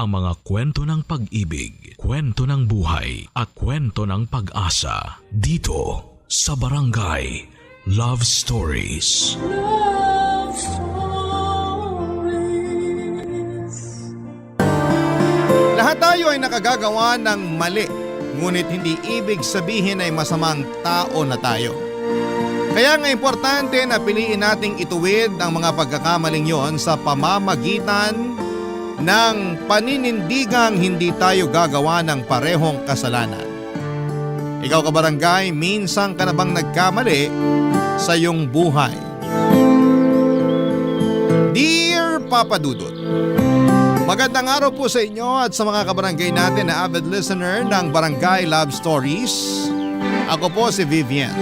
ang mga kwento ng pag-ibig, kwento ng buhay at kwento ng pag-asa dito sa Barangay Love Stories. Love Stories. Lahat tayo ay nakagagawa ng mali, ngunit hindi ibig sabihin ay masamang tao na tayo. Kaya nga importante na piliin nating ituwid ang mga pagkakamaling yon sa pamamagitan ng paninindigang hindi tayo gagawa ng parehong kasalanan. Ikaw kabarangay, minsan ka na bang nagkamali sa iyong buhay? Dear Papa Dudut, magandang araw po sa inyo at sa mga kabarangay natin na avid listener ng Barangay Love Stories. Ako po si Vivian.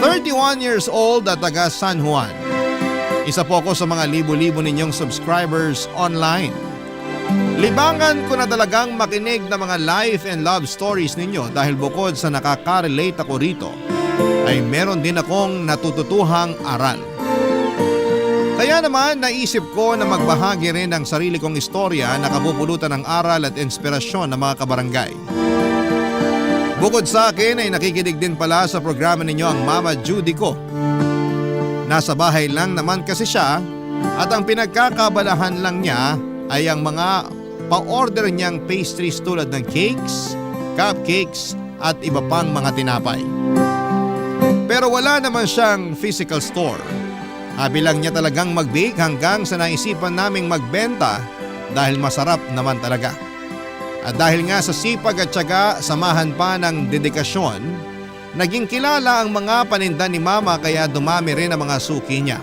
31 years old at taga San Juan. Isa po ako sa mga libo-libo ninyong subscribers online. Libangan ko na talagang makinig ng mga life and love stories ninyo dahil bukod sa nakaka-relate ako rito, ay meron din akong natututuhang aral. Kaya naman naisip ko na magbahagi rin ng sarili kong istorya na kapupulutan ng aral at inspirasyon ng mga kabarangay. Bukod sa akin ay nakikinig din pala sa programa ninyo ang Mama Judy ko. Nasa bahay lang naman kasi siya at ang pinagkakabalahan lang niya ay ang mga pa-order niyang pastries tulad ng cakes, cupcakes at iba pang mga tinapay. Pero wala naman siyang physical store. Habi lang niya talagang mag-bake hanggang sa naisipan naming magbenta dahil masarap naman talaga. At dahil nga sa sipag at tiyaga, samahan pa ng dedikasyon, naging kilala ang mga paninda ni Mama kaya dumami rin ang mga suki niya.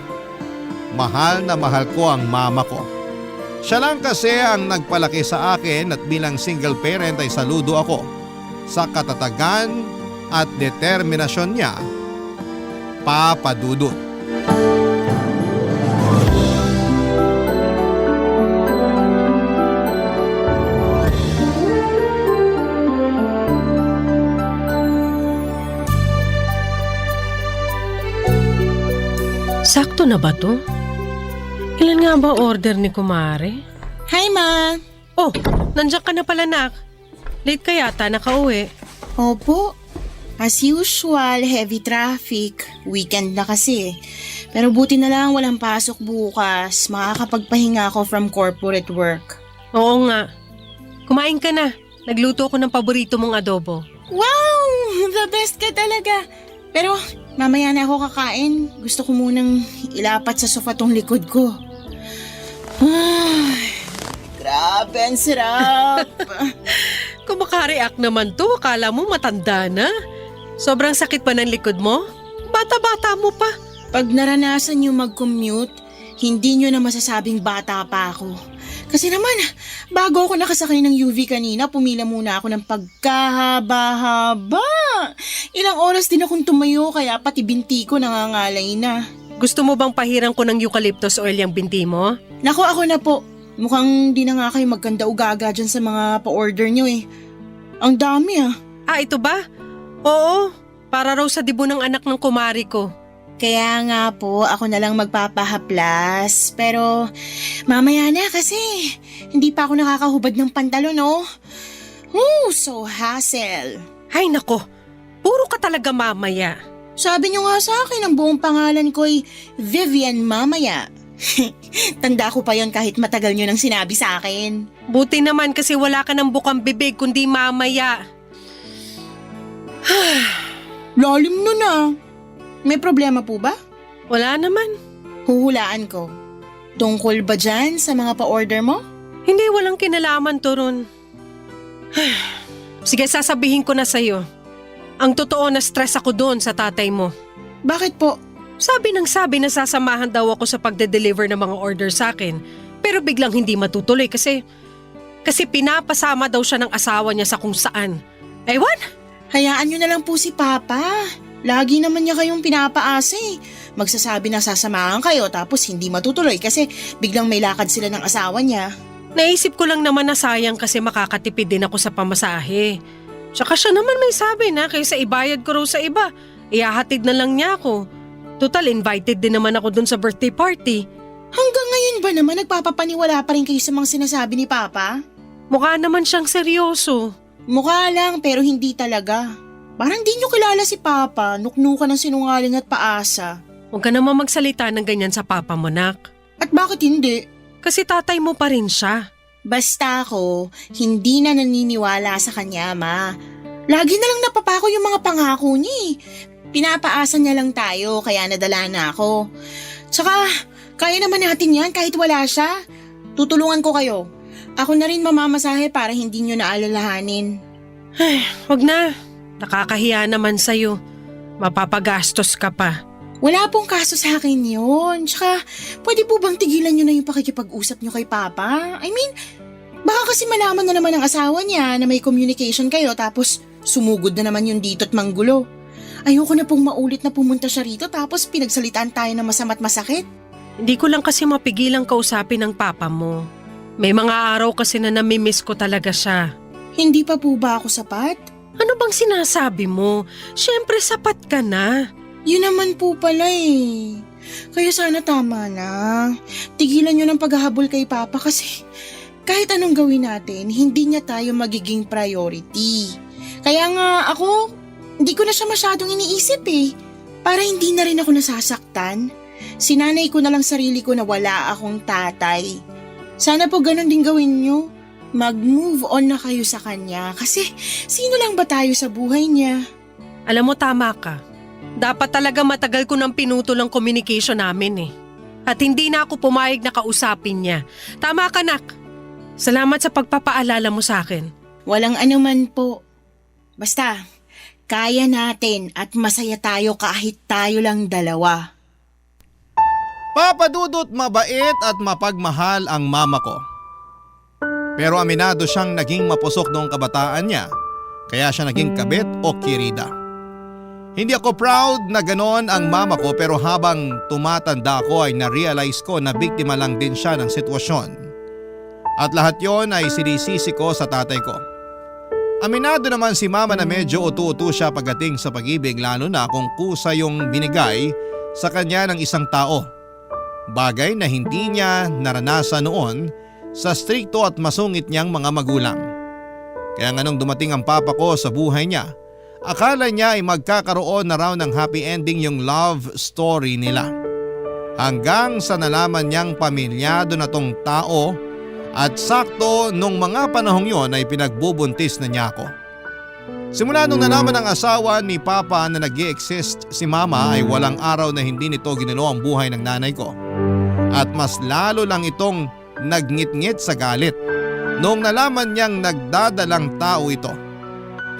Mahal na mahal ko ang mama ko. Siya lang kasi ang nagpalaki sa akin at bilang single parent ay saludo ako sa katatagan at determinasyon niya, Papa Dudut. Sakto na ba to? Ilan nga ba order ni Kumare? Hi, Ma! Oh, nandiyan ka na pala, nak. Late ka yata nakauwi. Opo. As usual, heavy traffic. Weekend na kasi. Pero buti na lang walang pasok bukas. Makakapagpahinga ako from corporate work. Oo nga. Kumain ka na. Nagluto ko ng paborito mong adobo. Wow! The best ka talaga! Pero mamaya na ako kakain. Gusto ko munang ilapat sa sofa tong likod ko. Ay, grabe, ang sarap! Kung makareact naman to, akala mo matanda na. Sobrang sakit pa ng likod mo? Bata-bata mo pa. Pag naranasan nyo mag-commute, hindi nyo na masasabing bata pa ako. Kasi naman, bago ako nakasakay ng UV kanina, pumila muna ako ng pagkahaba-haba. Ilang oras din akong tumayo kaya pati binti ko nangangalay na. Gusto mo bang pahiram ko ng eucalyptus oil yung binti mo? Naku, ako na po. Mukhang di na nga kayo magkanda-ugaga dyan sa mga pa-order nyo eh. Ang dami ah. Ah, ito ba? Oo, para raw sa dibo ng anak ng kumari ko. Kaya nga po, ako na lang magpapahaplas. Pero mamaya na kasi hindi pa ako nakakahubad ng pantalon, oh. So hassle. Ay nako, puro ka talaga mamaya. Sabi niyo nga sa akin, ang buong pangalan ko ay Vivian Mamaya. Tanda ko pa yon kahit matagal niyo nang sinabi sa akin. Buti naman kasi wala ka ng bukang bibig kundi mamaya. Lalim nun ah. May problema po ba? Wala naman. Huhulaan ko. Tungkol ba dyan sa mga pa-order mo? Hindi, walang kinalaman to ron. Sige, sasabihin ko na sa'yo. Ang totoo na stress ako doon sa tatay mo. Bakit po? Sabi na sasamahan daw ako sa pagde-deliver ng mga order sa akin. Pero biglang hindi matutuloy kasi pinapasama daw siya ng asawa niya sa kung saan. Ewan? Hayaan nyo na lang po si Papa. Lagi naman niya kayong pinapaasa eh. Magsasabi na sasamahan kayo tapos hindi matutuloy kasi biglang may lakad sila ng asawa niya. Naisip ko lang naman na sayang kasi makakatipid din ako sa pamasahe. Tsaka siya naman may sabi na kaysa ibayad ko raw sa iba, ihahatid na lang niya ako. Total, invited din naman ako dun sa birthday party. Hanggang ngayon ba naman nagpapapaniwala pa rin kayo sa mga sinasabi ni Papa? Mukha naman siyang seryoso. Mukha lang pero hindi talaga. Parang di nyo kilala si Papa, nuknukan ng sinungaling at paasa. Huwag ka naman magsalita ng ganyan sa papa mo, nak. At bakit hindi? Kasi tatay mo pa rin siya. Basta ako, hindi na naniniwala sa kanya, Ma. Lagi na lang napapako yung mga pangako niya eh. Pinapaasa niya lang tayo kaya nadala na ako. Tsaka, kaya naman natin yan kahit wala siya. Tutulungan ko kayo. Ako na rin mamamasahe para hindi nyo naalalahanin. Huwag na. Nakakahiya naman sa'yo. Mapapagastos ka pa. Wala pong kaso sa akin yun. Tsaka, pwede po bang tigilan nyo na yung pakikipag-usap nyo kay Papa? I mean, baka kasi malaman na naman ng asawa niya na may communication kayo tapos sumugod na naman yung dito't manggulo. Ayoko na pong maulit na pumunta siya rito tapos pinagsalitaan tayo ng masama't masakit. Hindi ko lang kasi mapigilang kausapin ng papa mo. May mga araw kasi na namimiss ko talaga siya. Hindi pa po ba ako sapat? Ano bang sinasabi mo? Siyempre sapat ka na. Yun naman po pala eh. Kaya sana tama na. Tigilan nyo ng paghahabol kay Papa kasi kahit anong gawin natin, hindi niya tayo magiging priority. Kaya nga ako, hindi ko na siya masyadong iniisip eh. Para hindi na rin ako nasasaktan. Sinanay ko na lang sarili ko na wala akong tatay. Sana po ganun din gawin nyo. Mag-move on na kayo sa kanya kasi sino lang ba tayo sa buhay niya? Alam mo, tama ka. Dapat talaga matagal ko nang pinutol ang communication namin eh. At hindi na ako pumayag na kausapin niya. Tama ka, nak. Salamat sa pagpapaalala mo sa akin. Walang anuman po. Basta, kaya natin at masaya tayo kahit tayo lang dalawa. Papa Dudut, mabait at mapagmahal ang mama ko. Pero aminado siyang naging mapusok noong kabataan niya, kaya siya naging kabit o kirida. Hindi ako proud na ganon ang mama ko pero habang tumatanda ako ay na-realize ko na biktima lang din siya ng sitwasyon. At lahat yon ay sinisisi ko sa tatay ko. Aminado naman si mama na medyo utu-utu siya pagdating sa pag-ibig lalo na kung kusa yung binigay sa kanya ng isang tao. Bagay na hindi niya naranasan noon sa strikto at masungit niyang mga magulang. Kaya nga nung dumating ang papa ko sa buhay niya, akala niya ay magkakaroon na raw ng happy ending yung love story nila. Hanggang sa nalaman niyang pamilyado na tong tao at sakto nung mga panahong yon ay pinagbubuntis na niya ako. Simula nung nalaman ng asawa ni Papa na nag-i-exist si Mama ay walang araw na hindi nito ginulo ang buhay ng nanay ko. At mas lalo lang itong nagngit-ngit sa galit noong nalaman niyang nagdadalang tao ito.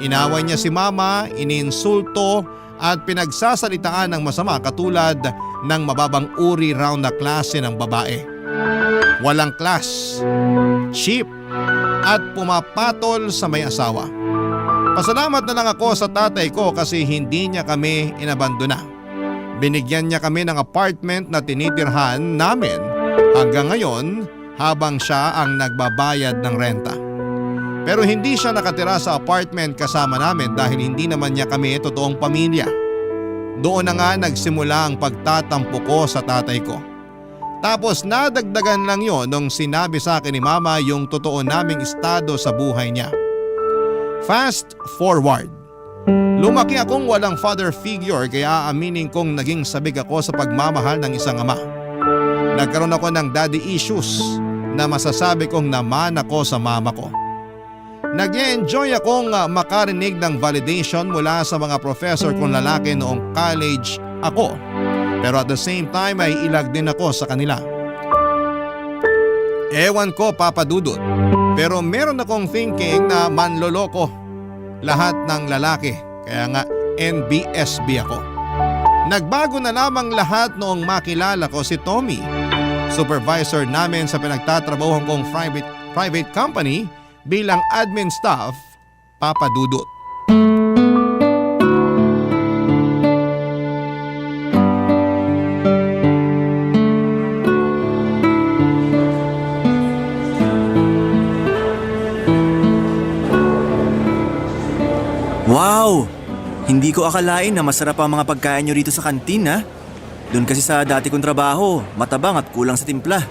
Inaway niya si Mama, iniinsulto at pinagsasalitaan ng masama katulad ng mababang uri raw na klase ng babae. Walang class, cheap at pumapatol sa may asawa. Pasalamat na lang ako sa tatay ko kasi hindi niya kami inabandona. Binigyan niya kami ng apartment na tinitirhan namin hanggang ngayon habang siya ang nagbabayad ng renta. Pero hindi siya nakatira sa apartment kasama namin dahil hindi naman niya kami totoong pamilya. Doon na nga nagsimula ang pagtatampo ko sa tatay ko. Tapos nadagdagan lang yon nung sinabi sa akin ni Mama yung totoo naming estado sa buhay niya. Fast forward. Lumaki akong walang father figure kaya aaminin kong naging sabik ako sa pagmamahal ng isang ama. Nagkaroon ako ng daddy issues na masasabi kong naman ako sa mama ko. Nag-enjoy akong makarinig ng validation mula sa mga professor kong lalaki noong college ako. Pero at the same time ay ilag din ako sa kanila. Ewan ko, Papa Dudut, pero meron akong thinking na manloloko lahat ng lalaki. Kaya nga NBSB ako. Nagbago na lamang lahat noong makilala ko si Tommy. Supervisor namin sa pinagtatrabahuhan kong private company bilang admin staff, Papa Dudut. Wow! Hindi ko akalain na masarap ang mga pagkain nyo rito sa kantin ha. Doon kasi sa dati kong trabaho, matabang at kulang sa timpla.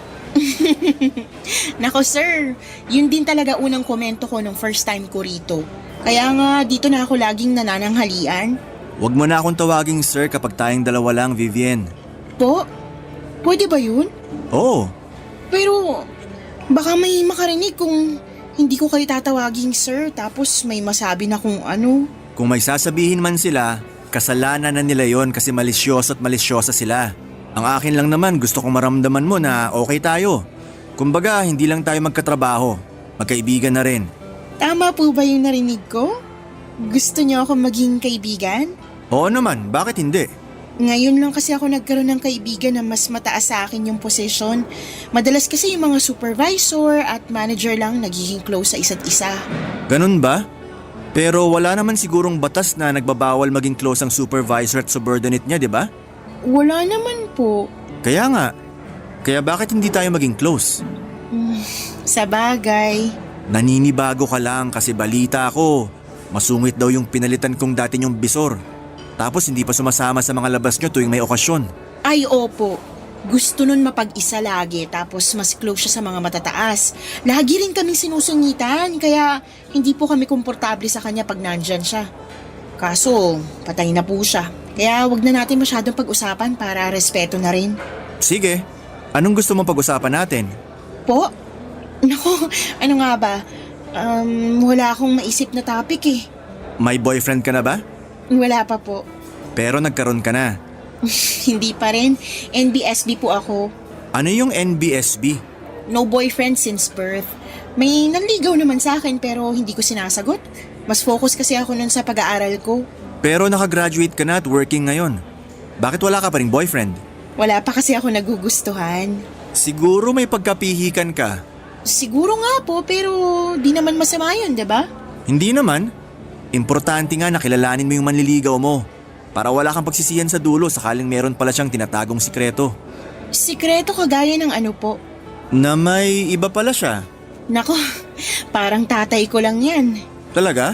Nako sir, yun din talaga unang komento ko nung first time ko rito. Kaya nga dito na ako laging nanananghalian. Huwag mo na akong tawaging sir kapag tayong dalawa lang, Vivian. Po? Pwede ba yun? Oo, Pero baka may makarinig kung hindi ko kayo tatawaging sir tapos may masabi na kung ano. kung may sasabihin man sila, kasalanan na nila yon kasi malisyoso at malisyosa sila. Ang akin lang naman gusto kong maramdaman mo na okay tayo. Kumbaga, hindi lang tayo magkatrabaho, magkaibigan na rin. Tama po ba yung narinig ko? Gusto niyo ako maging kaibigan? Oo naman, bakit hindi? Ngayon lang kasi ako nagkaroon ng kaibigan na mas mataas sa akin yung posisyon. Madalas kasi yung mga supervisor at manager lang nagiging close sa isa't isa. Ganun ba? Pero wala naman sigurong batas na nagbabawal maging close ang supervisor at subordinate niya, di ba? Wala naman po. Kaya nga. Kaya bakit hindi tayo maging close? Sa bagay. Naninibago ka lang kasi balita ko. Masungit daw yung pinalitan kong dati niyong bisor. Tapos hindi pa sumasama sa mga labas niyo tuwing may okasyon. Ay opo. Gusto nun mapag-isa lagi tapos mas close siya sa mga matataas. Lagi rin kaming sinusungitan kaya hindi po kami komportable sa kanya pag nandyan siya. Kaso patay na po siya. Kaya wag na natin masyadong pag-usapan para respeto na rin. Sige, anong gusto mong pag-usapan natin? Po? Naku, ano nga ba? Wala akong maisip na topic eh. May boyfriend ka na ba? Wala pa po. Pero nagkaroon ka na. Hindi pa rin. NBSB po ako. Ano yung NBSB? No boyfriend since birth. May nanligaw naman sa akin pero hindi ko sinasagot. Mas focus kasi ako nun sa pag-aaral ko. Pero nakagraduate ka na at working ngayon. Bakit wala ka pa ring boyfriend? Wala pa kasi ako nagugustuhan. Siguro may pagkapihikan ka. Siguro nga po pero di naman masama yun, diba? Hindi naman. Importante nga na kilalanin mo yung manliligaw mo. Para wala kang pagsisiyan sa dulo sakaling meron pala siyang tinatagong sikreto. Sikreto kagaya ng ano po. Na may iba pala siya. Nako, parang tatay ko lang yan. Talaga?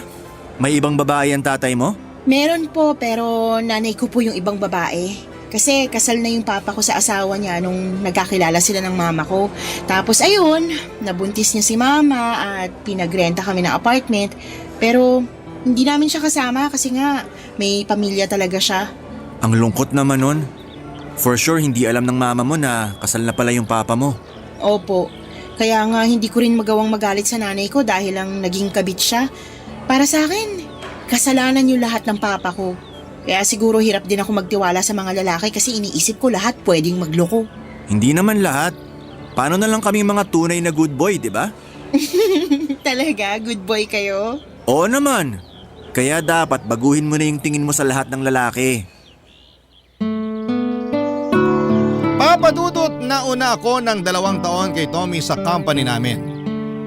May ibang babae ang tatay mo? Meron po pero nanay ko po yung ibang babae. Kasi kasal na yung papa ko sa asawa niya nung nagkakilala sila ng mama ko. Tapos ayun, nabuntis niya si mama at pinagrenta kami ng apartment. Pero hindi namin siya kasama kasi nga may pamilya talaga siya. Ang lungkot naman nun. For sure hindi alam ng mama mo na kasal na pala yung papa mo. Opo, kaya nga hindi ko rin magawang magalit sa nanay ko dahil lang naging kabit siya. Para sa akin, kasalanan yung lahat ng papa ko. Kaya siguro hirap din ako magtiwala sa mga lalaki kasi iniisip ko lahat pwedeng magloko. Hindi naman lahat. Paano na lang kaming mga tunay na good boy, di ba? Talaga, good boy kayo? Oo naman. Kaya dapat baguhin mo na yung tingin mo sa lahat ng lalaki. Papadudot na una ako ng 2 taon kay Tommy sa company namin.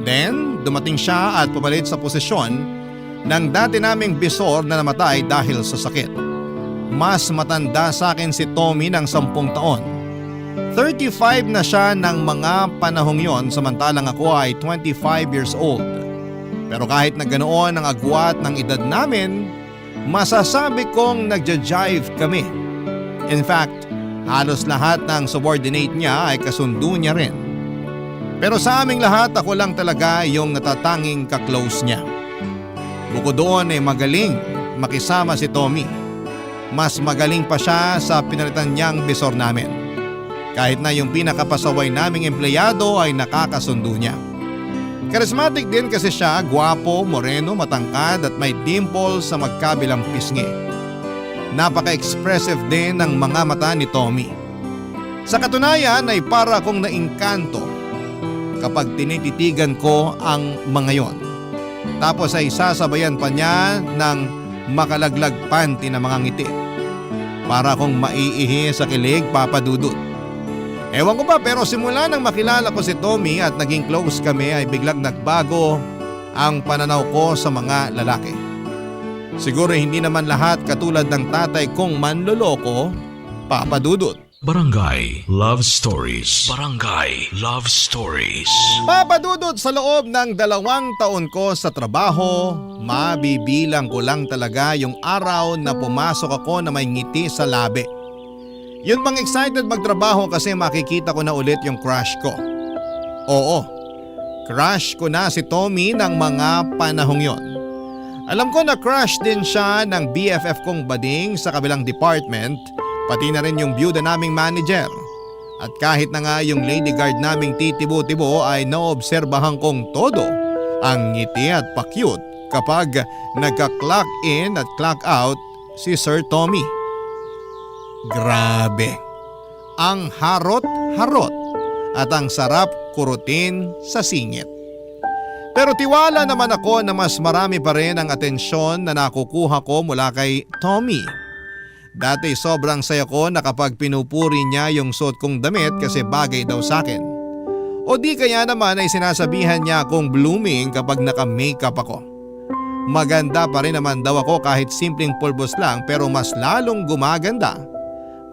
Then, dumating siya at pumalit sa posisyon ng dati naming bisor na namatay dahil sa sakit. Mas matanda sa akin si Tommy ng 10 taon. 35 na siya ng mga panahong yon samantalang ako ay 25 years old. Pero kahit na ganoon ang agwat ng edad namin, masasabi kong nagja-jive kami. In fact, halos lahat ng subordinate niya ay kasundo niya rin. Pero sa aming lahat ako lang talaga yung natatanging kaklose niya. Bukod doon ay magaling makisama si Tommy. Mas magaling pa siya sa pinalitan niyang bisor namin. Kahit na yung pinakapasaway naming empleyado ay nakakasundo niya. Charismatic din kasi siya, gwapo, moreno, matangkad at may dimple sa magkabilang pisngi. Napaka-expressive din ng mga mata ni Tommy. Sa katunayan ay para akong naingkanto kapag tinititigan ko ang mga yon. Tapos ay sasabayan pa niya ng makalaglag panty na mga ngiti. Para akong maiihi sa kilig, papadudot. Ewan ko ba pero simula nang makilala ko si Tommy at naging close kami ay biglang nagbago ang pananaw ko sa mga lalaki. Siguro hindi naman lahat katulad ng tatay kong manloloko, papadudot. Barangay Love Stories. Barangay Love Stories. Papadudot sa loob ng 2 taon ko sa trabaho, mabibilang ko lang talaga yung araw na pumasok ako na may ngiti sa labi. Yun bang excited magtrabaho kasi makikita ko na ulit yung crush ko. Oo, crush ko na si Tommy ng mga panahong yon. Alam ko na crush din siya ng BFF kong bading sa kabilang department, pati na rin yung byuda naming manager. At kahit na nga yung lady guard naming titibo-tibo ay naobserbahan kong todo ang ngiti at pa-cute kapag nagka-clock in at clock out si Sir Tommy. Grabe, ang harot-harot at ang sarap kurutin sa singit. Pero tiwala naman ako na mas marami pa rin ang atensyon na nakukuha ko mula kay Tommy. Dati sobrang saya ko na kapag pinupuri niya yung suot kong damit kasi bagay daw sa akin. O di kaya naman ay sinasabihan niya akong blooming kapag naka-makeup ako. Maganda pa rin naman daw ako kahit simpleng pulbos lang pero mas lalong gumaganda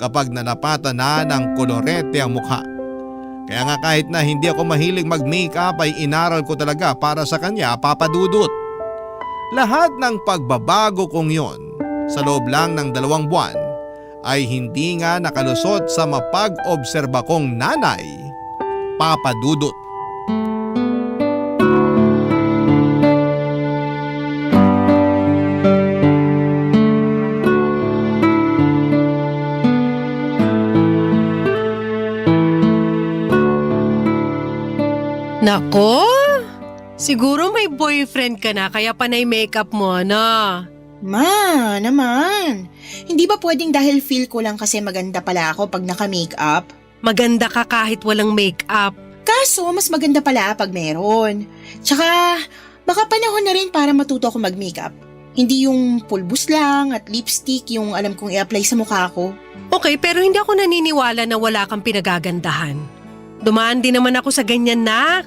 kapag nanapatan na ng kolorete ang mukha. Kaya nga kahit na hindi ako mahilig mag-makeup ay inaral ko talaga para sa kanya, Papa Dudut. Lahat ng pagbabago kong yon sa loob lang ng 2 buwan ay hindi nga nakalusot sa mapag-obserba kong nanay, Papa Dudut. Nako, siguro may boyfriend ka na kaya panay makeup mo na. Ma, naman. Hindi ba pwedeng dahil feel ko lang kasi maganda pala ako pag naka-makeup? Maganda ka kahit walang makeup. Kaso, mas maganda pala pag meron. Tsaka, baka panahon na rin para matuto ako mag-makeup. Hindi yung pulbus lang at lipstick yung alam kong i-apply sa mukha ko. Okay, pero hindi ako naniniwala na wala kang pinagagandahan. Dumaan din naman ako sa ganyan, nak.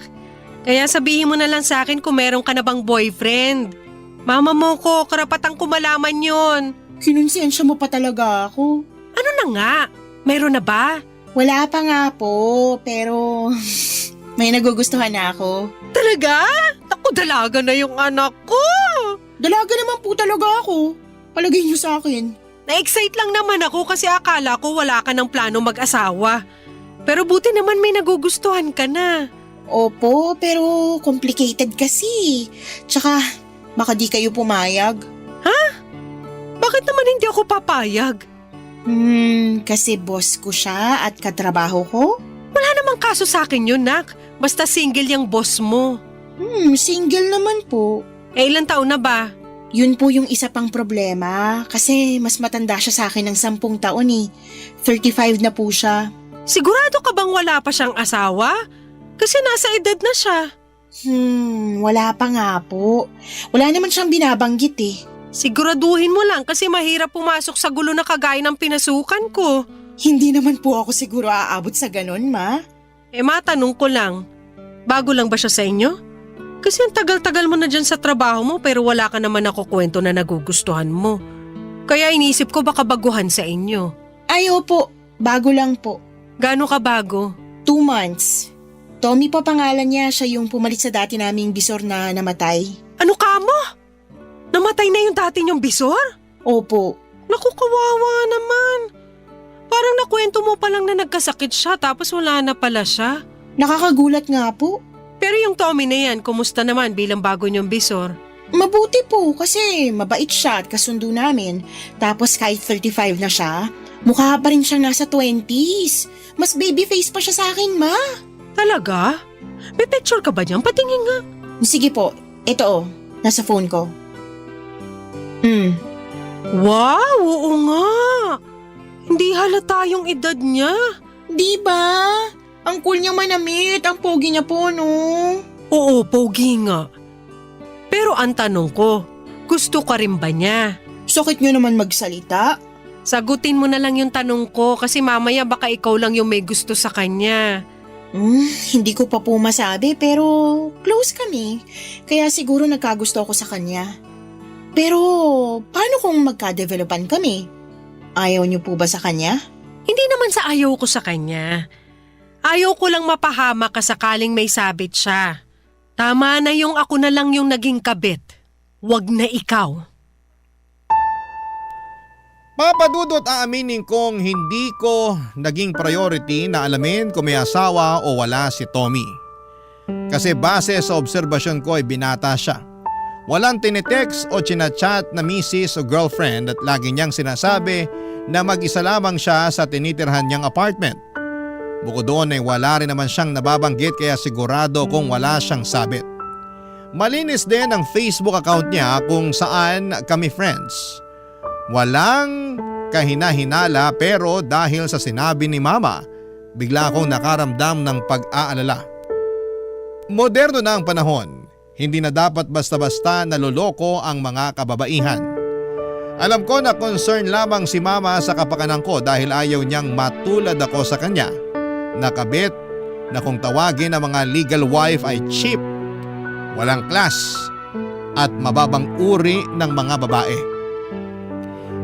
Kaya sabihin mo na lang sa akin kung meron ka na bang boyfriend. Mama mo ko, karapatan ko malaman yun. Kinonsensya mo pa talaga ako. Ano na nga? Meron na ba? Wala pa nga po, pero may nagugustuhan na ako. Talaga? Ako, dalaga na yung anak ko. Dalaga naman po talaga ako. Palagay niyo sa akin. Na-excite lang naman ako kasi akala ko wala ka ng plano mag-asawa. Pero buti naman may nagugustuhan ka na. Opo, pero complicated kasi. Tsaka, baka di kayo pumayag. Bakit naman hindi ako papayag? Kasi boss ko siya at katrabaho ko? Wala namang kaso sa akin yun, nak. Basta single yung boss mo. Single naman po. Ilang taon na ba? Yun po yung isa pang problema kasi mas matanda siya sa akin ng 10 taon eh. 35 na po siya. Sigurado ka bang wala pa siyang asawa? Kasi nasa edad na siya. Wala pa nga po. Wala naman siyang binabanggit eh. Siguraduhin mo lang kasi mahirap pumasok sa gulo na kagaya ng pinasukan ko. Hindi naman po ako siguro aabot sa ganon, ma. Matanong ko lang, bago lang ba siya sa inyo? Kasi ang tagal-tagal mo na dyan sa trabaho mo pero wala ka naman nakukwento na nagugustuhan mo. Kaya inisip ko baka baguhan sa inyo. Ay, opo. Bago lang po. Gaano ka bago? 2 months. Tommy pa pangalan niya, siya yung pumalit sa dati naming bisor na namatay. Ano ka mo? Namatay na yung dati niyong bisor? Opo. Naku, kawawa naman. Parang nakwento mo pa lang na nagkasakit siya tapos wala na pala siya. Nakakagulat nga po. Pero yung Tommy na yan, kumusta naman bilang bago niyong bisor? Mabuti po kasi mabait siya at kasundo namin. Tapos kahit 35 na siya, mukha pa rin siyang nasa 20s. Mas baby face pa siya sa akin, ma. Talaga? May picture ka ba niyan? Patingin nga. Sige po, ito nasa phone ko. Wow, oo nga. Hindi halata yung edad niya. Di ba? Ang cool niya manamit, ang pogi niya po, no? Oo, pogi nga. Pero ang tanong ko, gusto ka rin ba niya? Sakit niyo naman magsalita. Sagutin mo na lang yung tanong ko kasi mamaya baka ikaw lang yung may gusto sa kanya. Hindi ko pa po masabi pero close kami. Kaya siguro nagkagusto ako sa kanya. Pero paano kung magka-developan kami? Ayaw niyo po ba sa kanya? Hindi naman sa ayaw ko sa kanya. Ayaw ko lang mapahama ka sakaling may sabit siya. Tama na yung ako na lang yung naging kabit. Wag na ikaw. Papadudot aaminin kong hindi ko naging priority na alamin kung may asawa o wala si Tommy. Kasi base sa obserbasyon ko ay binata siya. Walang tinitext o chinachat na misis o girlfriend at lagi niyang sinasabi na mag-isa lamang siya sa tinitirhan niyang apartment. Bukod doon ay wala rin naman siyang nababanggit kaya sigurado kung wala siyang sabit. Malinis din ang Facebook account niya kung saan kami friends. Walang kahina-hinala pero dahil sa sinabi ni Mama, bigla akong nakaramdam ng pag-aalala. Moderno na ang panahon, hindi na dapat basta-basta naloloko ang mga kababaihan. Alam ko na concern lamang si Mama sa kapakanan ko dahil ayaw niyang matulad ako sa kanya. Nakabit na kung tawagin ang mga legal wife ay cheap, walang class at mababang uri ng mga babae.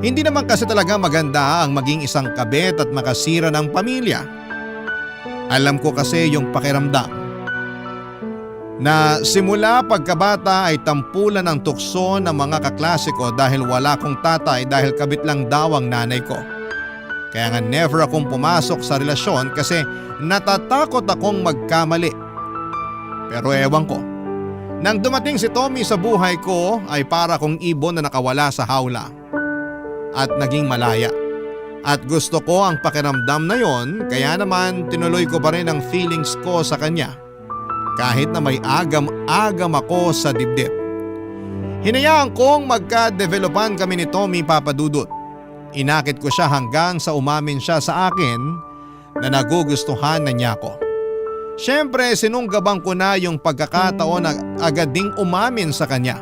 Hindi naman kasi talaga maganda ang maging isang kabit at makasira ng pamilya. Alam ko kasi yung pakiramdam na simula pagkabata ay tampulan ng tukso ng mga kaklase ko dahil wala kong tatay dahil kabit lang daw ang nanay ko. Kaya nga never akong pumasok sa relasyon kasi natatakot akong magkamali. Pero ewan ko, nang dumating si Tommy sa buhay ko ay para kong ibon na nakawala sa hawla. At naging malaya. At gusto ko ang pakiramdam na yon kaya naman tinuloy ko pa rin ang feelings ko sa kanya. Kahit na may agam-agam ako sa dibdib. Hinayaan kong magka-developan kami ni Tommy, Papadudot. Inakit ko siya hanggang sa umamin siya sa akin na nagugustuhan na niya ako. Siyempre sinunggabang ko na yung pagkakataon na agad ding umamin sa kanya.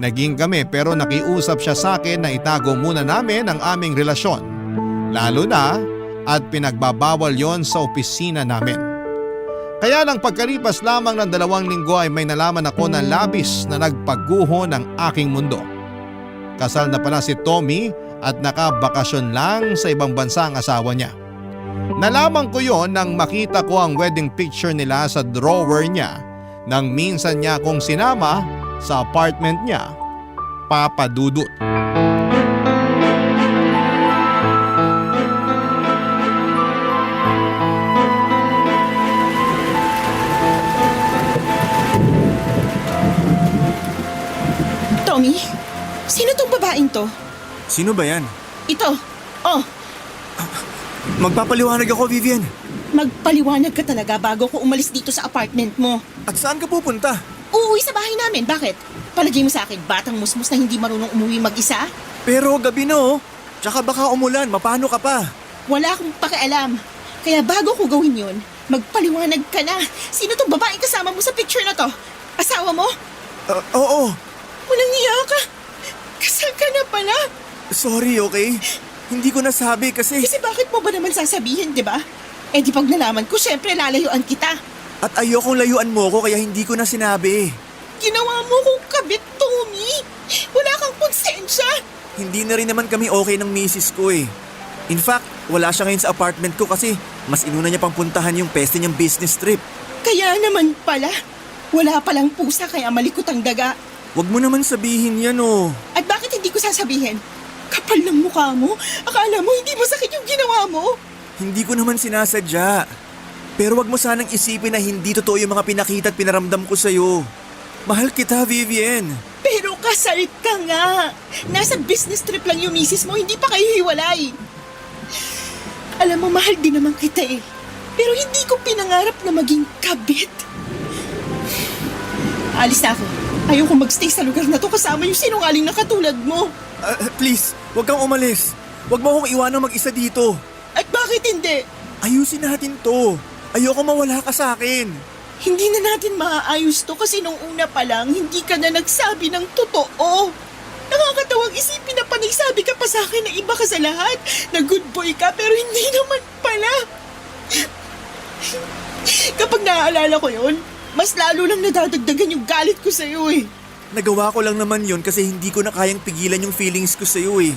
Naging kami pero nakiusap siya sa akin na itago muna namin ang aming relasyon. Lalo na at pinagbabawal yon sa opisina namin. Kaya lang pagkalipas lamang ng 2 linggo ay may nalaman ako na labis na nagpaguho ng aking mundo. Kasal na pala si Tommy at nakabakasyon lang sa ibang bansa ang asawa niya. Nalaman ko yon nang makita ko ang wedding picture nila sa drawer niya nang minsan niya akong sinama sa apartment niya, Papadudot. Tommy, sino tong babaeng to? Sino ba yan? Ito. Oh, Magpapaliwanag ako, Vivian. magpaliwanag ka talaga bago ko umalis dito sa apartment mo. At saan ka pupunta? Uuwi sa bahay namin, bakit? Palagay mo sa akin, batang musmus na hindi marunong umuwi mag-isa? Pero gabi na oh. Tsaka baka umulan, mapano ka pa? Wala akong pakialam. Kaya bago ko gawin yun, magpaliwanag ka na. Sino tong babaeng kasama mo sa picture na to? Asawa mo? Oo. Walang niya ka. Kasal ka na pala. Sorry, okay? Hindi ko nasabi kasi... Kasi bakit mo ba naman sasabihin, di ba? Eh di pag nalaman ko, syempre lalayuan kita. At ayokong layuan mo ko kaya hindi ko na sinabi. Ginawa mo kong kabit, Tommy. Wala kang konsensya. Hindi na rin naman kami okay ng misis ko eh. In fact, wala siya ngayon sa apartment ko kasi mas inuna niya pang puntahan yung peste niyang business trip. Kaya naman pala. Wala palang pusa kaya malikot ang daga. Wag mo naman sabihin yan oh. At bakit hindi ko sasabihin? Kapal ng mukha mo. Akala mo hindi masakit yung ginawa mo. Hindi ko naman sinasadya. Pero wag mo sanang isipin na hindi totoo yung mga pinakita at pinaramdam ko sa'yo. Mahal kita, Vivian. Pero kasal ka nga. Nasa business trip lang yung misis mo, hindi pa kayo hiwalay. Alam mo, mahal din naman kita eh. Pero hindi ko pinangarap na maging kabit. Alis na ako. Ayoko magstay sa lugar na to kasama yung sinungaling na katulad mo. Please, wag kang umalis. Wag mo akong iwanang mag-isa dito. At bakit hindi? Ayusin natin to. Ayoko mawala ka sa akin. Hindi na natin maaayos to kasi nung una pa lang, hindi ka na nagsabi ng totoo. Nakakatawang isipin na panay sabi ka pa sa akin na iba ka sa lahat, na good boy ka pero hindi naman pala. Kapag naaalala ko yun, mas lalo lang nadadagdagan yung galit ko sa'yo eh. Nagawa ko lang naman yun kasi hindi ko na kayang pigilan yung feelings ko sa'yo eh.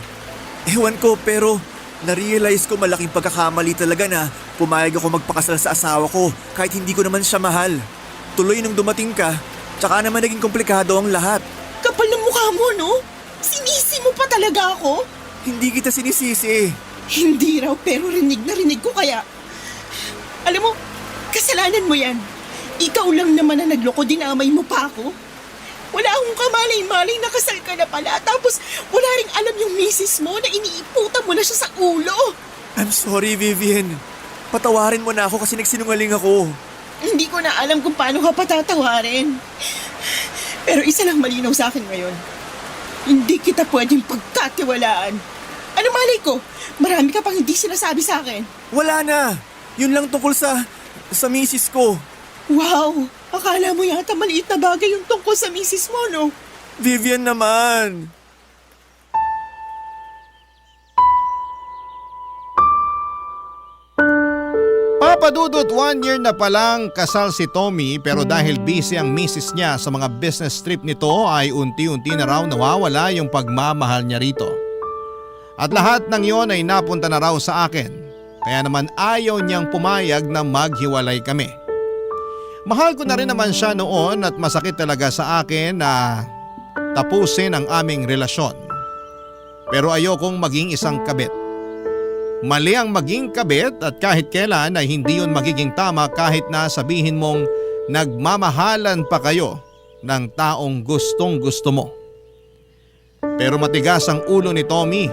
Ewan ko pero na-realize ko malaking pagkakamali talaga na pumayag ako magpakasal sa asawa ko kahit hindi ko naman siya mahal. Tuloy nung dumating ka, tsaka naman naging komplikado ang lahat. Kapal ng mukha mo, no? Sinisi mo pa talaga ako? Hindi kita sinisisi. Hindi raw, pero rinig na rinig ko kaya. Alam mo, kasalanan mo yan. Ikaw lang naman na nagloko, dinamay mo pa ako. Wala akong kamalay-malay na kasal ka na pala. Tapos wala rin alam yung misis mo na iniiputan mo na siya sa ulo. I'm sorry, Vivian. Patawarin mo na ako kasi nagsinungaling ako. Hindi ko na alam kung paano ka patatawarin. Pero isa lang malinaw sa akin ngayon. Hindi kita pwedeng pagkatiwalaan. Ano malay ko? Marami ka pang hindi sinasabi sa akin. Wala na. Yun lang tungkol sa misis ko. Wow! Akala mo yata maliit na bagay yung tungkol sa misis mo, no? Vivian naman. Papadudot 1 year na palang kasal si Tommy pero dahil busy ang misis niya sa mga business trip nito ay unti-unti na raw nawawala yung pagmamahal niya rito. At lahat ng yon ay napunta na raw sa akin. Kaya naman ayaw niyang pumayag na maghiwalay kami. Mahal ko na rin naman siya noon at masakit talaga sa akin na tapusin ang aming relasyon. Pero ayokong maging isang kabit. Mali ang maging kabit at kahit kailan ay hindi yun magiging tama kahit na sabihin mong nagmamahalan pa kayo ng taong gustong gusto mo. Pero matigas ang ulo ni Tommy.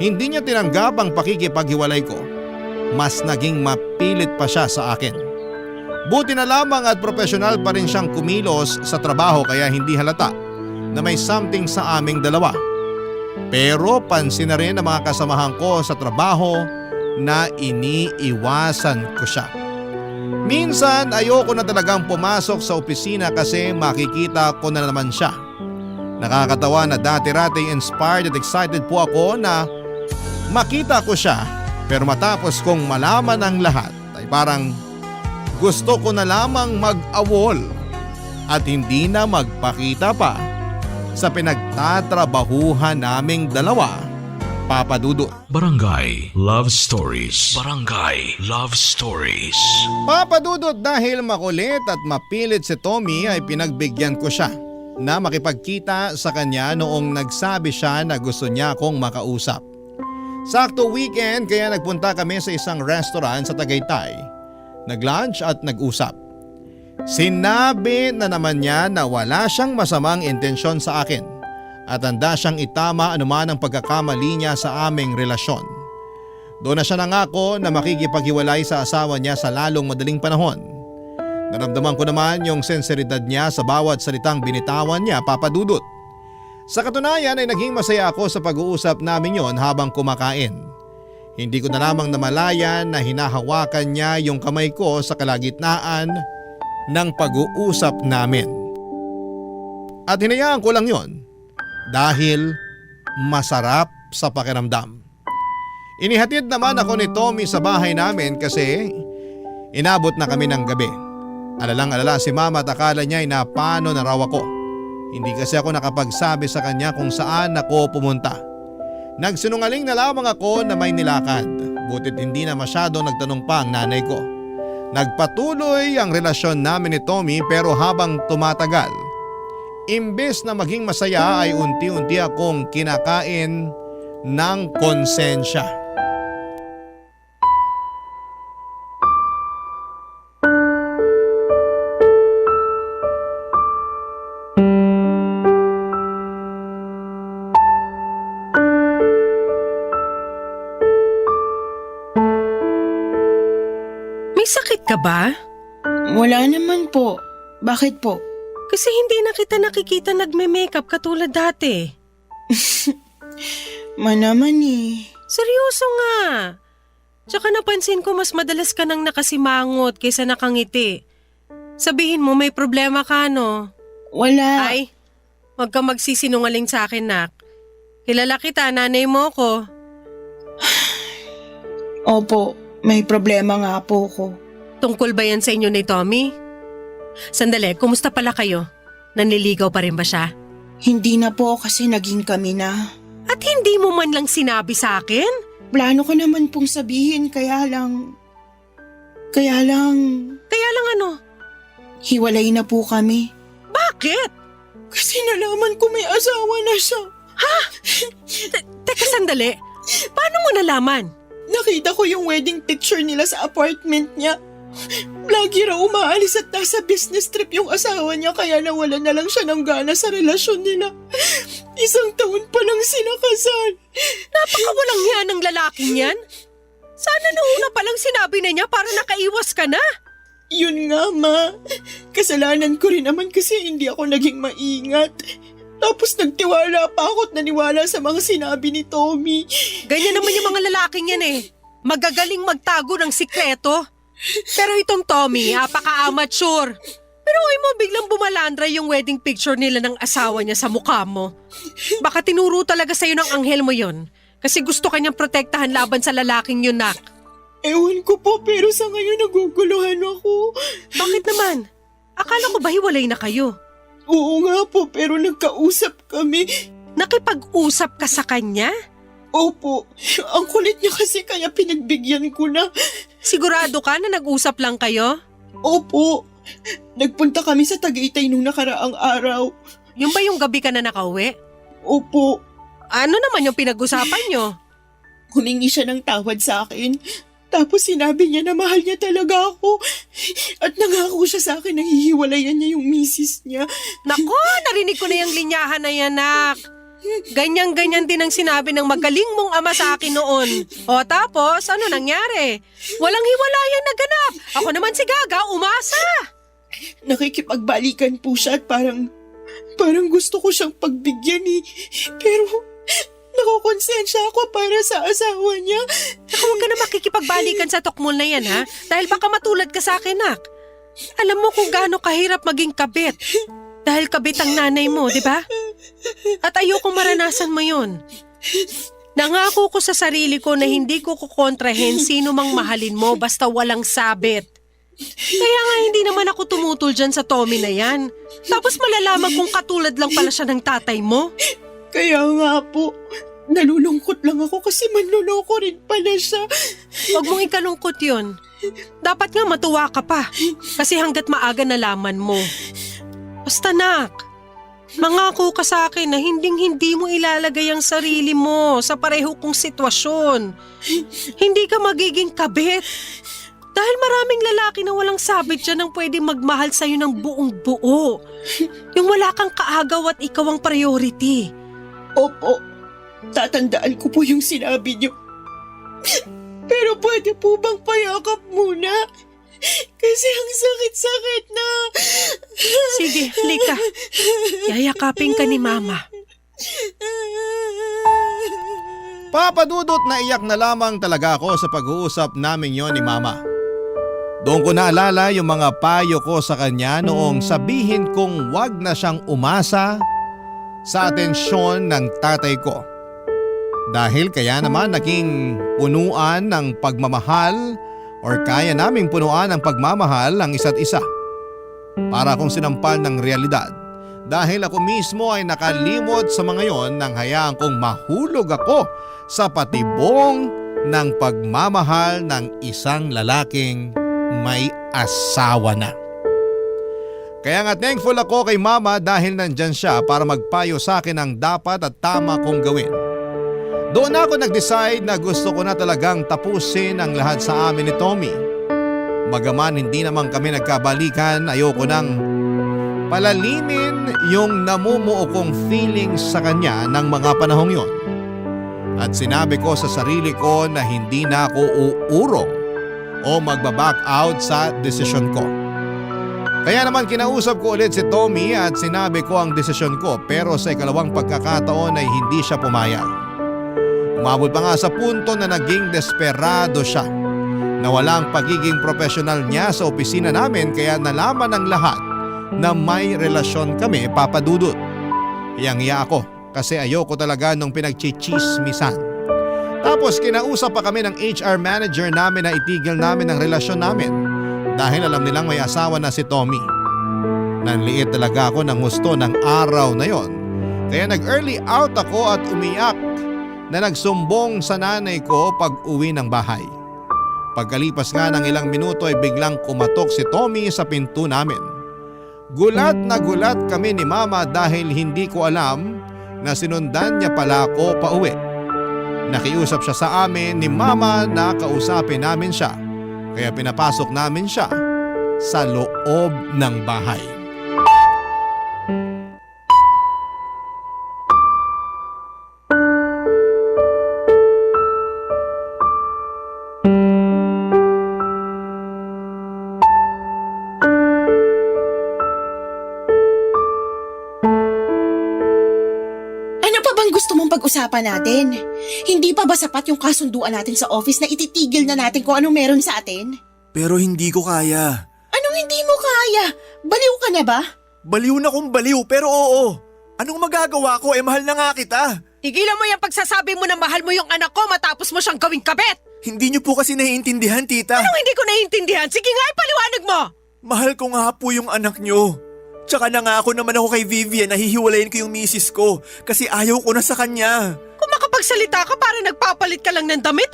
Hindi niya tinanggap ang pakikipaghiwalay ko. Mas naging mapilit pa siya sa akin. Buti na lamang at profesional pa rin siyang kumilos sa trabaho kaya hindi halata na may something sa aming dalawa. Pero pansin na rin ng mga kasamahan ko sa trabaho na iniiwasan ko siya. Minsan ayoko na talagang pumasok sa opisina kasi makikita ko na naman siya. Nakakatawa na dati-rati inspired at excited po ako na makita ko siya pero matapos kong malaman ang lahat ay parang gusto ko na lamang mag-awol at hindi na magpakita pa sa pinagtatrabahuhan naming dalawa, Papa Dudut. Barangay Love Stories. Barangay Love Stories. Papa Dudut, dahil makulit at mapilit si Tommy ay pinagbigyan ko siya na makipagkita sa kanya noong nagsabi siya na gusto niya akong makausap. Sakto weekend kaya nagpunta kami sa isang restaurant sa Tagaytay. Nag-lunch at nag-usap. Sinabi na naman niya na wala siyang masamang intensyon sa akin at handa siyang itama anuman ang pagkakamali niya sa aming relasyon. Doon na siya nangako na makikipaghiwalay sa asawa niya sa lalong madaling panahon. Naramdaman ko naman yung sinseridad niya sa bawat salitang binitawan niya, Papa Dudut. Sa katunayan ay naging masaya ako sa pag-uusap namin yon habang kumakain. Hindi ko na lamang namalayan na hinahawakan niya yung kamay ko sa kalagitnaan ng pag-uusap namin. At hinayaan ko lang yon dahil masarap sa pakiramdam. Inihatid naman ako ni Tommy sa bahay namin kasi inabot na kami ng gabi. Alalang-alala si Mama at akala niya ay napano na raw ako. Hindi kasi ako nakapagsabi sa kanya kung saan ako pumunta. Nagsinungaling na lamang ako na may nilakad, butit hindi na masyado nagtanong pa ang nanay ko. Nagpatuloy ang relasyon namin ni Tommy pero habang tumatagal, imbes na maging masaya ay unti-unti akong kinakain ng konsensya. May sakit ka ba? Wala naman po. Bakit po? Kasi hindi na kita nakikita nagme-makeup katulad dati. Manaman eh. Seryoso nga. Tsaka napansin ko mas madalas ka nang nakasimangot kaysa nakangiti. Sabihin mo may problema ka, no? Wala. Ay, wag ka magsisinungaling sa akin, nak. Kilala kita, nanay mo ko. Opo, may problema nga po ko. Tungkol ba yan sa inyo ni Tommy? Sandali, kumusta pala kayo? Nanliligaw pa rin ba siya? Hindi na po kasi naging kami na. At hindi mo man lang sinabi sa akin? Plano ko naman pong sabihin kaya lang Kaya lang ano? hiwalay na po kami. Bakit? Kasi nalaman ko may asawa na siya. Teka sandali, paano mo nalaman? Nakita ko yung wedding picture nila sa apartment niya. Lagi raw umaalis at nasa business trip yung asawa niya kaya nawala na lang siya ng gana sa relasyon nila. 1 taon pa lang sinakasal. Napakawalang hiya ng lalaking yan. Sana noong una palang sinabi na niya para nakaiwas ka na. Yun nga, Ma. Kasalanan ko rin naman kasi hindi ako naging maingat. Tapos nagtiwala pa ako at naniwala sa mga sinabi ni Tommy. Ganyan naman yung mga lalaking yan eh. Magagaling magtago ng sikreto. Pero itong Tommy, apaka-amateur. Pero ay mo biglang bumalandra yung wedding picture nila ng asawa niya sa mukha mo. Baka tinuro talaga sa'yo ng anghel mo yon. Kasi gusto kanyang protektahan laban sa lalaking yun, Nak. Ewan ko po pero sa ngayon naguguluhan ako. Bakit naman? Akala ko ba hiwalay na kayo? Oo nga po pero nagkausap kami. Nakipag-usap ka sa kanya? Opo, ang kulit niya kasi kaya pinagbigyan ko na. Sigurado ka na nag-usap lang kayo? Opo, nagpunta kami sa Tagaytay nung nakaraang araw. Yung ba yung gabi ka na nakauwi? Opo, Ano naman yung pinag-usapan nyo? humingi siya ng tawad sa akin. Tapos sinabi niya na mahal niya talaga ako. At nangako siya sa akin na hihiwalayan niya yung misis niya. Nako, narinig ko na yung linyahan na yan, Nak. Ganyan-ganyan din ang sinabi ng magaling mong ama sa akin noon. O tapos, ano nangyari? Walang hiwalayan na ganap. Ako naman si Gaga, umasa. Nakikipagbalikan po siya at parang gusto ko siyang pagbigyan eh. Pero nakokonsensya ako para sa asawa niya. Saka huwag ka na makikipagbalikan sa tokmol na yan, ha? Dahil baka matulad ka sa akin, Nak. Alam mo kung gaano kahirap maging kabit. Dahil kabit ang nanay mo, di ba? At ayokong maranasan mo yun. Nangako ko sa sarili ko na hindi ko kukontrahin sino mang mahalin mo basta walang sabit. Kaya nga hindi naman ako tumutol dyan sa Tommy na yan. Tapos malalaman kung katulad lang pala siya ng tatay mo. Kaya nga po, nalulungkot lang ako kasi manluloko rin pala siya. Huwag mong ikalungkot yun. Dapat nga matuwa ka pa. Kasi hanggat maaga nalaman mo. Basta, Nak, mangako ka sa akin na hindi mo ilalagay ang sarili mo sa pareho kong sitwasyon. Hindi ka magiging kabit. Dahil maraming lalaki na walang sabit dyan ang pwede magmahal sa'yo ng buong buo. Yung wala kang kaagaw at ikaw ang priority. Opo, tatandaan ko po yung sinabi niyo. Pero pwede po bang payakap muna? Kasi ang sakit-sakit na. Sige, halika. Yayakapin ka ni Mama. Papadudot na iyak na lamang talaga ako sa pag-uusap namin yon ni Mama. Doon ko naalala yung mga payo ko sa kanya noong sabihin kong wag na siyang umasa sa atensyon ng tatay ko. Dahil kaya naman naging punuan ng pagmamahal or kaya naming punuan ng pagmamahal ang isa't isa. Para akong sinampal ng realidad dahil ako mismo ay nakalimot sa mga yon nang hayaan kong mahulog ako sa patibong ng pagmamahal ng isang lalaking may asawa na. Kaya nga thankful ako kay Mama dahil nandyan siya para magpayo sa akin ang dapat at tama kong gawin. Doon ako nag-decide na gusto ko na talagang tapusin ang lahat sa amin ni Tommy. Bagaman hindi naman kami nagkabalikan, ayoko nang palalimin yung namumuo kong feelings sa kanya ng mga panahong yon. At sinabi ko sa sarili ko na hindi na ako uurong o magbaback out sa desisyon ko. Kaya naman kinausap ko ulit si Tommy at sinabi ko ang desisyon ko pero sa ikalawang pagkakataon ay hindi siya pumayag. Umabot pa nga sa punto na naging desperado siya na walang pagiging profesional niya sa opisina namin kaya nalaman ng lahat na may relasyon kami, Papadudot. Hiyang-hiya ako kasi ayoko talaga nung pinagchichismisan. Tapos kinausap pa kami ng HR manager namin na itigil namin ang relasyon namin dahil alam nilang may asawa na si Tommy. Nanliit talaga ako ng gusto ng araw na yon. Kaya nag-early out ako at umiyak na nagsumbong sa nanay ko pag uwi ng bahay. Pagkalipas nga ng ilang minuto ay biglang kumatok si Tommy sa pinto namin. Gulat na gulat kami ni Mama dahil hindi ko alam na sinundan niya pala ako pauwi. Nakiusap siya sa amin ni Mama na kausapin namin siya, kaya pinapasok namin siya sa loob ng bahay. Ano pa bang gusto mong pag-usapan natin? Hindi pa ba sapat yung kasunduan natin sa office na ititigil na natin kung anong meron sa atin? Pero hindi ko kaya. Anong hindi mo kaya? Baliw ka na ba? Baliw na kung baliw pero oo. Anong magagawa ko? Mahal na nga kita. Tigilan mo yung pagsasabi mo na mahal mo yung anak ko matapos mo siyang gawing kabit! Hindi niyo po kasi naiintindihan, tita. Anong hindi ko naiintindihan? Sige nga, ipaliwanag mo! Mahal ko nga po yung anak niyo. Tsaka nangako naman ako kay Vivian na hihiwalayin ko yung misis ko kasi ayaw ko na sa kanya. Kung makapagsalita ka, para nagpapalit ka lang ng damit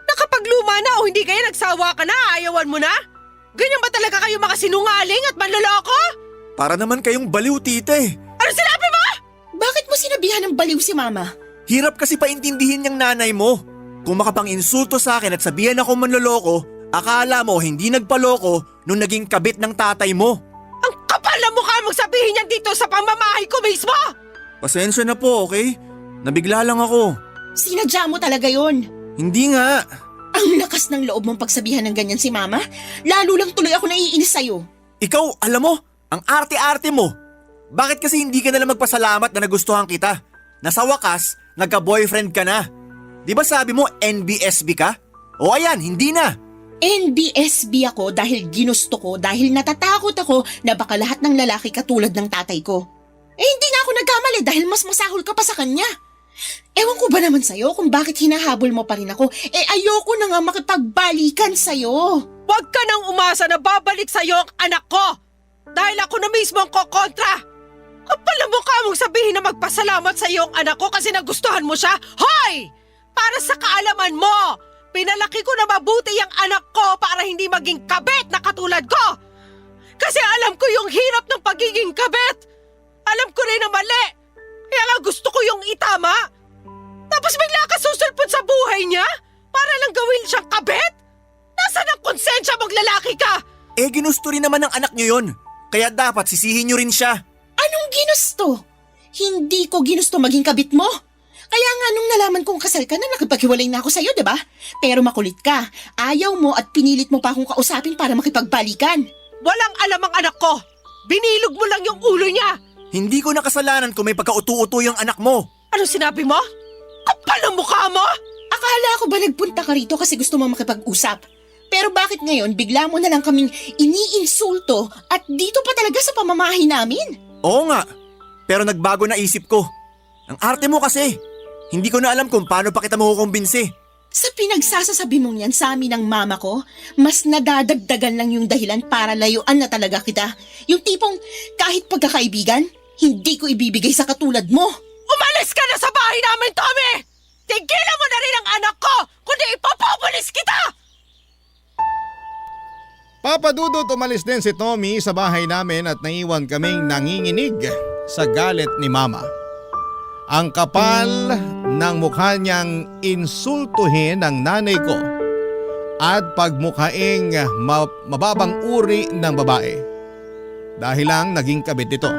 Nakapagluma na o hindi kaya nagsawa ka na, ayawan mo na? Ganyan ba talaga kayo makasinungaling at manloloko? Para naman kayong baliw, tita eh. Ano sinabi mo? Bakit mo sinabihan ng baliw si Mama? Hirap kasi paintindihin niyang nanay mo. Kung makapang-insulto sa akin at sabihan ako manloloko, akala mo hindi nagpaloko nung naging kabit ng tatay mo. Ang kapal na mukha mong sabihin yan dito sa pamamahay ko mismo! Pasensya na po, okay? Nabigla lang ako. Sinadya mo talaga yon. Hindi nga. Ang lakas ng loob mong pagsabihan ng ganyan si Mama. Lalo lang tuloy ako naiinis sa'yo. Ikaw, alam mo, ang arte-arte mo. Bakit kasi hindi ka nalang magpasalamat na nagustuhan kita? Na sa wakas, nagka-boyfriend ka na. Di ba sabi mo NBSB ka? O ayan, hindi na. NBSB ako dahil ginusto ko, dahil natatakot ako na baka lahat ng lalaki katulad ng tatay ko. Hindi nga ako nagkamali dahil mas masahol ka pa sa kanya. Ewan ko ba naman sa'yo kung bakit hinahabol mo pa rin ako? Ayoko na nga makipagbalikan sa'yo. Huwag ka nang umasa na babalik sa'yo ang anak ko! Dahil ako na mismo ang kokontra! Kapal na mukha mong sabihin na magpasalamat sa'yo ang anak ko kasi nagustuhan mo siya? Hoy! Para sa kaalaman mo, pinalaki ko na mabuti ang anak ko para hindi maging kabit na katulad ko! Kasi alam ko yung hirap ng pagiging kabit! Alam ko rin na mali! Kaya lang gusto ko yung itama! Tapos bigla ka susulpot sa buhay niya? Para lang gawin siyang kabit? Nasaan ang konsensya mong lalaki ka? Ginusto rin naman ng anak niyo yon. Kaya dapat sisihin niyo rin siya. Anong ginusto? Hindi ko ginusto maging kabit mo. Kaya nga nung nalaman kong kasal ka na nakipaghiwalay na ako sa'yo, diba? Pero makulit ka. Ayaw mo at pinilit mo pa akong kausapin para makipagbalikan. Walang alam ang anak ko! Binilog mo lang yung ulo niya! Hindi ko nakasalanan kung may pagka-utu-utu yung anak mo. Anong sinabi mo? Kapal ng mukha mo! Akala ko ba nagpunta ka rito kasi gusto mo makipag-usap? Pero bakit ngayon bigla mo na lang kaming iniinsulto at dito pa talaga sa pamamahay namin? Oo nga, pero nagbago na isip ko. Ang arte mo kasi. Hindi ko na alam kung paano pa kita makukumbinsi. Sa pinagsasasabi mong yan sa amin ng mama ko, mas nadadagdagan lang yung dahilan para layuan na talaga kita. Yung tipong kahit pagkakaibigan, hindi ko ibibigay sa katulad mo. Umalis ka na sa bahay namin, Tommy! Tigilan mo na rin ang anak ko, kundi ipapabulis kita! Papa Dudut, umalis din si Tommy sa bahay namin at naiwan kaming nanginginig sa galit ni Mama. Ang kapal ng mukha niyang insultuhin ang nanay ko at pagmukhaing mababang uri ng babae. Dahil lang naging kabit ito.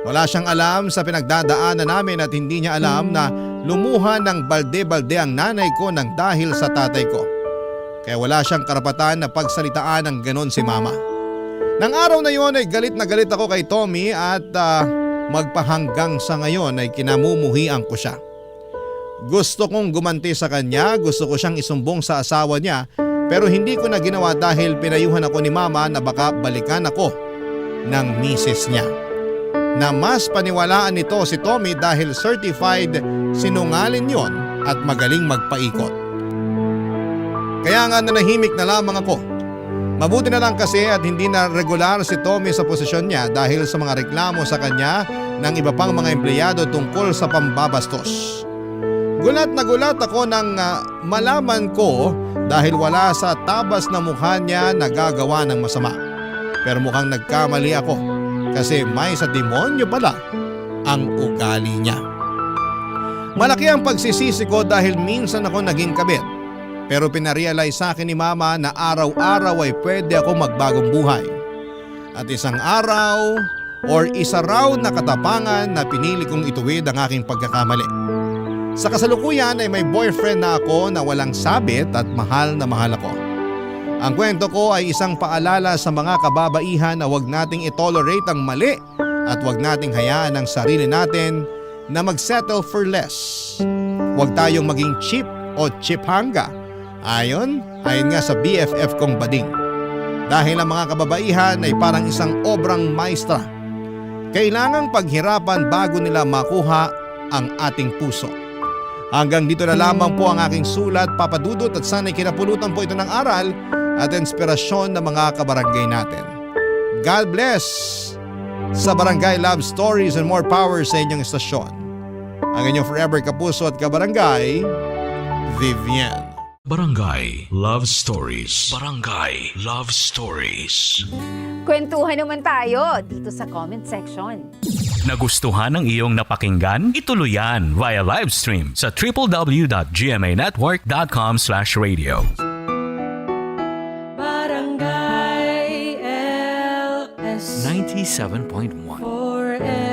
Wala siyang alam sa pinagdadaanan namin at hindi niya alam na lumuha ng balde-balde ang nanay ko nang dahil sa tatay ko. Kaya wala siyang karapatan na pagsalitaan ng ganon si Mama. Nang araw na yon ay galit na galit ako kay Tommy at magpahanggang sa ngayon ay kinamumuhian ko siya. Gusto kong gumanti sa kanya, gusto ko siyang isumbong sa asawa niya pero hindi ko na ginawa dahil pinayuhan ako ni Mama na baka balikan ako ng misis niya. Na mas paniwalaan nito si Tommy dahil certified sinungaling yon at magaling magpaikot. Kaya nga nanahimik na lamang ako. Mabuti na lang kasi at hindi na regular si Tommy sa posisyon niya dahil sa mga reklamo sa kanya ng iba pang mga empleyado tungkol sa pambabastos. Gulat na gulat ako nang malaman ko dahil wala sa tabas na mukha niya nagagawa ng masama. Pero mukhang nagkamali ako kasi may sa demonyo pala ang ugali niya. Malaki ang pagsisisi ko dahil minsan ako naging kabit. Pero pinarealize sa akin ni Mama na araw-araw ay pwede ako magbagong buhay. At isang araw or isa raw na katapangan na pinili kong ituwid ang aking pagkakamali. Sa kasalukuyan ay may boyfriend na ako na walang sabit at mahal na mahal ako. Ang kwento ko ay isang paalala sa mga kababaihan na huwag nating itolerate ang mali at huwag nating hayaan ang sarili natin na mag-settle for less. Huwag tayong maging cheap o chiphanga. Ayon nga sa BFF kong bading. Dahil ang mga kababaihan ay parang isang obrang maestra. Kailangang paghirapan bago nila makuha ang ating puso. Hanggang dito na lamang po ang aking sulat, Papa Dudut, at sana'y kinapulutan po ito ng aral at inspirasyon ng mga kabarangay natin. God bless sa Barangay Love Stories and more power sa inyong estasyon. Ang inyong forever kapuso at kabarangay, Vivian. Barangay Love Stories. Barangay Love Stories. Kwentuhan naman tayo dito sa comment section. Nagustuhan ng iyong napakinggan? Ituloy yan via live stream sa www.gmanetwork.com/radio. Barangay LS 97.1 4